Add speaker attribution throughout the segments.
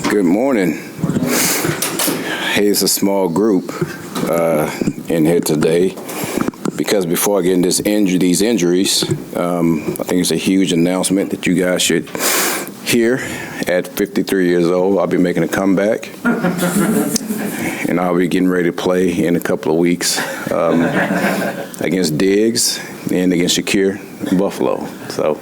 Speaker 1: Good morning. Hey, it's a small group in here today because before I get into these injuries, I think it's a huge announcement that you guys should hear. At 53 years old, I'll be making a comeback, and I'll be getting ready to play in a couple of weeks against Diggs and against Shakir in Buffalo. So.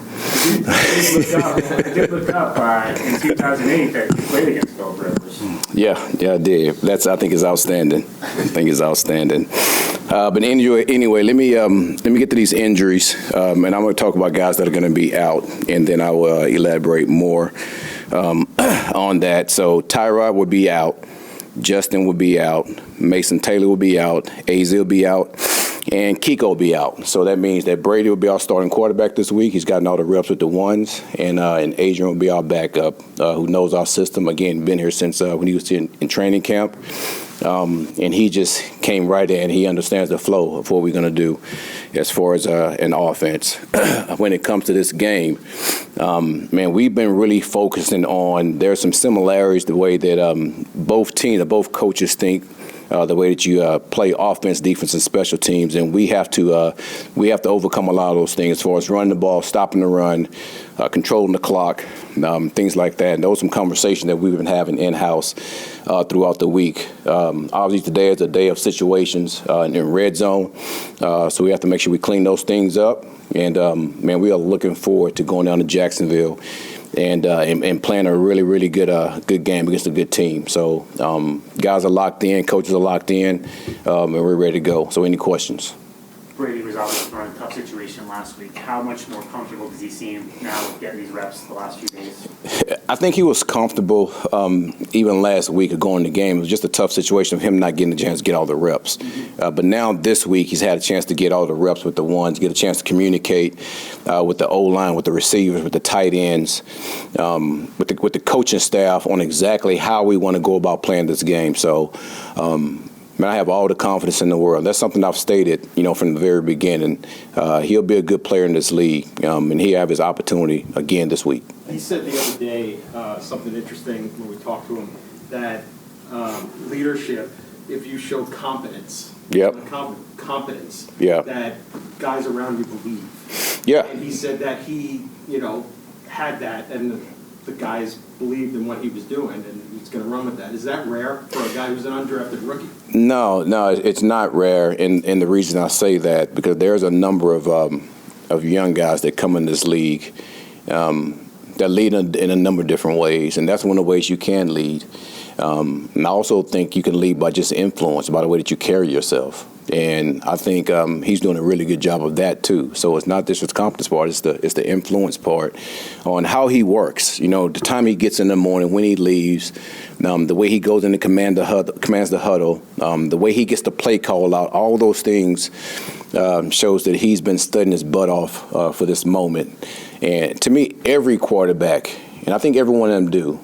Speaker 2: I did look up in 2008 that you played against Phil Rivers.
Speaker 1: Yeah, I did. I think it's outstanding. But anyway, let me get to these injuries, and I'm going to talk about guys that are going to be out, and then I will elaborate more on that. So Tyrod will be out, Justin will be out, Mason Taylor will be out, AZ will be out, and Kiko will be out. So that means that Brady will be our starting quarterback this week. He's gotten all the reps with the ones, and Adrian will be our backup, who knows our system. Again, been here since when he was in training camp. And he just came right in. He understands the flow of what we're going to do as far as an offense. When it comes to this game, man, we've been really focusing on, there's some similarities the way that both coaches think, the way that you play offense, defense, and special teams, and we have to overcome a lot of those things as far as running the ball, stopping the run, controlling the clock, things like that. And those are some conversations that we've been having in-house throughout the week. Obviously, today is a day of situations in red zone, so we have to make sure we clean those things up. And man, we are looking forward to going down to Jacksonville and playing a really good game against a good team. So guys are locked in, coaches are locked in, and we're ready to go. So any questions?
Speaker 2: Brady was obviously in a tough situation last week. How much more comfortable does he seem now with getting these reps the last few days?
Speaker 1: I think he was comfortable even last week of going to the game. It was just a tough situation of him not getting a chance to get all the reps. But now this week he's had a chance to get all the reps with the ones, get a chance to communicate with the O-line, with the receivers, with the tight ends, with the coaching staff on exactly how we want to go about playing this game. So, man, I have all the confidence in the world. That's something I've stated, from the very beginning. He'll be a good player in this league, and he'll have his opportunity again this week.
Speaker 3: He said the other day something interesting when we talked to him, that leadership, if you show competence, competence, that guys around you believe.
Speaker 1: Yeah.
Speaker 3: And he said that he, had that, and the guys believed in what he was doing, and he's going to run with that. Is that rare for a guy who's an undrafted rookie? No,
Speaker 1: it's not rare, and the reason I say that, because there's a number of young guys that come in this league that lead in a number of different ways, and that's one of the ways you can lead. And I also think you can lead by just influence, by the way that you carry yourself. And I think he's doing a really good job of that too. So it's not just his competence part; it's the influence part on how he works. The time he gets in the morning, when he leaves, the way he goes in and commands the huddle, the way he gets the play call out. All those things shows that he's been studying his butt off for this moment. And to me, every quarterback, and I think every one of them do,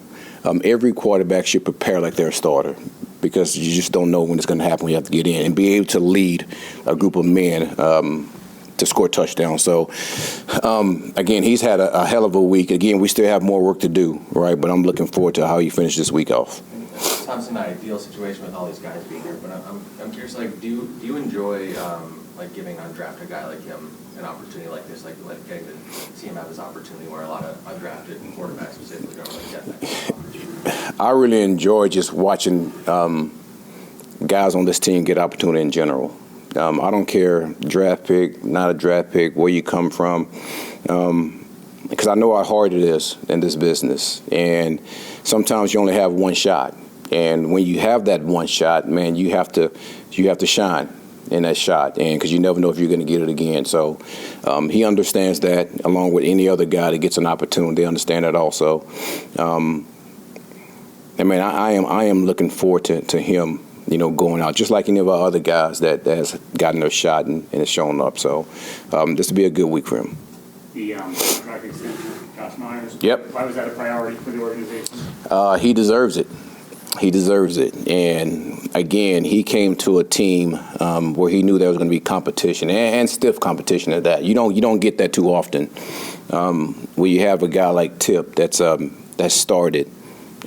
Speaker 1: every quarterback should prepare like they're a starter, because you just don't know when it's going to happen when you have to get in and be able to lead a group of men to score touchdowns. So, again, he's had a hell of a week. Again, we still have more work to do, right? But I'm looking forward to how he finishes this week off.
Speaker 4: It's obviously not an ideal situation with all these guys being here, but I'm curious, do you enjoy giving an undrafted guy like him an opportunity like this, like getting to see him have his opportunity where a lot of undrafted quarterbacks specifically don't really get that opportunity?
Speaker 1: I really enjoy just watching guys on this team get opportunity in general. I don't care, draft pick, not a draft pick, where you come from, because I know how hard it is in this business. And sometimes you only have one shot. And when you have that one shot, man, you have to shine in that shot, and because you never know if you're going to get it again. So he understands that, along with any other guy that gets an opportunity. They understand that also. I mean, I am looking forward to him, going out, just like any of our other guys that has gotten their shot and has shown up. So this will be a good week for him.
Speaker 2: The contract extension, Josh Myers.
Speaker 1: Yep.
Speaker 2: Why was that a priority for the organization?
Speaker 1: He deserves it. He deserves it. And again, he came to a team where he knew there was going to be competition and stiff competition at that. You don't get that too often. Where you have a guy like Tip that's started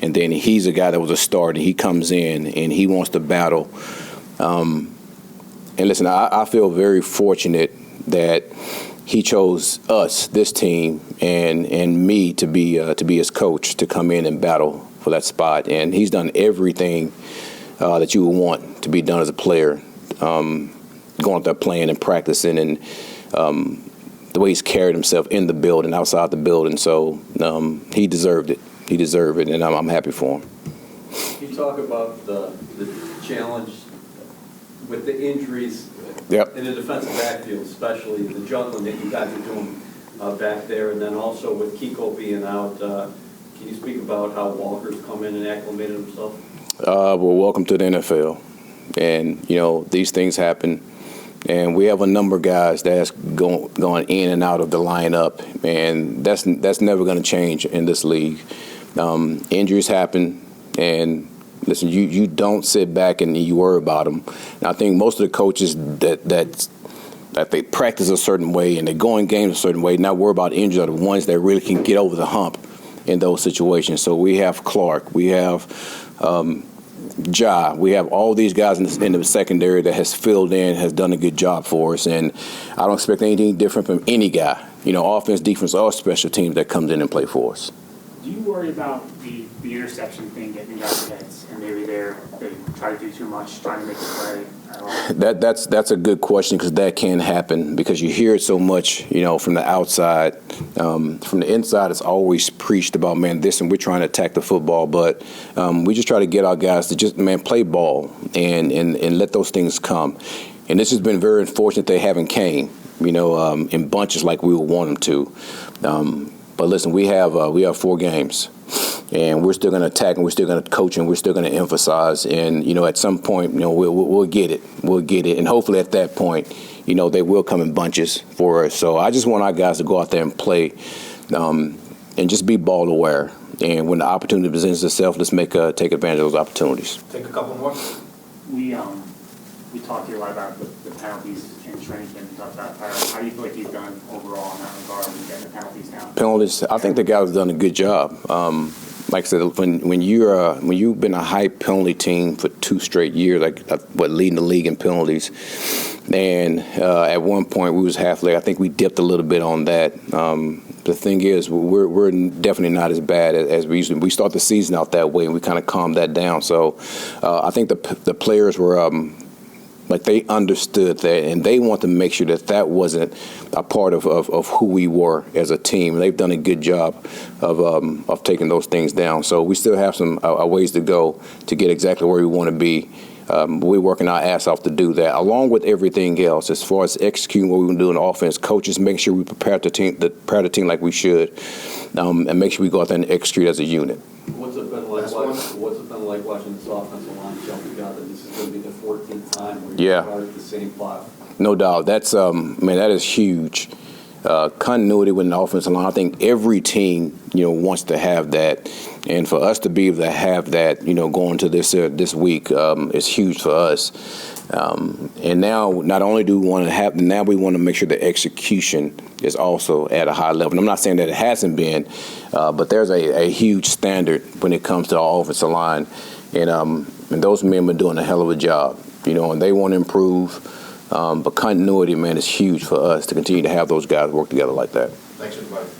Speaker 1: and then he's a guy that was a starter. He comes in and he wants to battle. And listen, I feel very fortunate that he chose us, this team, and me to be his coach, to come in and battle for that spot. And he's done everything that you would want to be done as a player, going out there playing and practicing, and the way he's carried himself in the building, outside the building. So he deserved it. He deserved it, and I'm happy for him.
Speaker 5: You talk about the challenge with the injuries in the defensive backfield, especially the juggling that you guys are doing back there, and then also with Kiko being out. Can you speak about how Walker's come in and acclimated himself?
Speaker 1: Well, welcome to the NFL. And, you know, these things happen. And we have a number of guys that's going in and out of the lineup, and that's never going to change in this league. Injuries happen, and listen, you don't sit back and you worry about them. And I think most of the coaches that they practice a certain way and they go in games a certain way, not worry about injuries, are the ones that really can get over the hump in those situations. So we have Clark, we have Ja, we have all these guys in the secondary that has filled in, has done a good job for us, and I don't expect anything different from any guy, you know, offense, defense, or special teams that comes in and play for us.
Speaker 2: Do you worry about the interception thing getting guys' heads, and maybe they try to do too much, trying to make a play at all?
Speaker 1: That's a good question, because that can happen, because you hear it so much, you know, from the outside. From the inside, it's always preached about, man, this, and we're trying to attack the football, but we just try to get our guys to just, man, play ball and let those things come. And this has been very unfortunate they haven't came, you know, in bunches like we would want them to. But listen, we have 4 games, and we're still going to attack, and we're still going to coach, and we're still going to emphasize. And, you know, at some point, you know, we'll get it. We'll get it. And hopefully at that point, you know, they will come in bunches for us. So I just want our guys to go out there and play and just be ball aware. And when the opportunity presents itself, let's take advantage of those opportunities.
Speaker 5: Take a couple more.
Speaker 2: We talked here a lot about the penalties in training camp. We talked about how do you feel like you've done overall in that regard and getting the penalties down?
Speaker 1: Penalties, I think the guys have done a good job. Like I said, when you've been a high penalty team for 2 straight years, leading the league in penalties, and at one point we was halfway. I think we dipped a little bit on that. The thing is, we're definitely not as bad as we used to. We start the season out that way, and we kind of calmed that down. So I think the players were. They understood that, and they want to make sure that wasn't a part of who we were as a team. They've done a good job of taking those things down. So we still have some ways to go to get exactly where we want to be. We're working our ass off to do that, along with everything else. As far as executing what we can do in offense, coaches make sure we prepare the team like we should, and make sure we go out there and execute as a unit.
Speaker 5: What's it been like watching this offensive line jump together? This is going to be the 14th time where you start at the same plot.
Speaker 1: No doubt. That's that is huge. Continuity with an offensive line. I think every team, you know, wants to have that, and for us to be able to have that, you know, going to this week is huge for us. And now, not only do we want to have, now we want to make sure the execution is also at a high level. And I'm not saying that it hasn't been, but there's a huge standard when it comes to our offensive line, and those men are doing a hell of a job, you know, and they want to improve. But continuity, man, is huge for us to continue to have those guys work together like that.
Speaker 5: Thanks, everybody.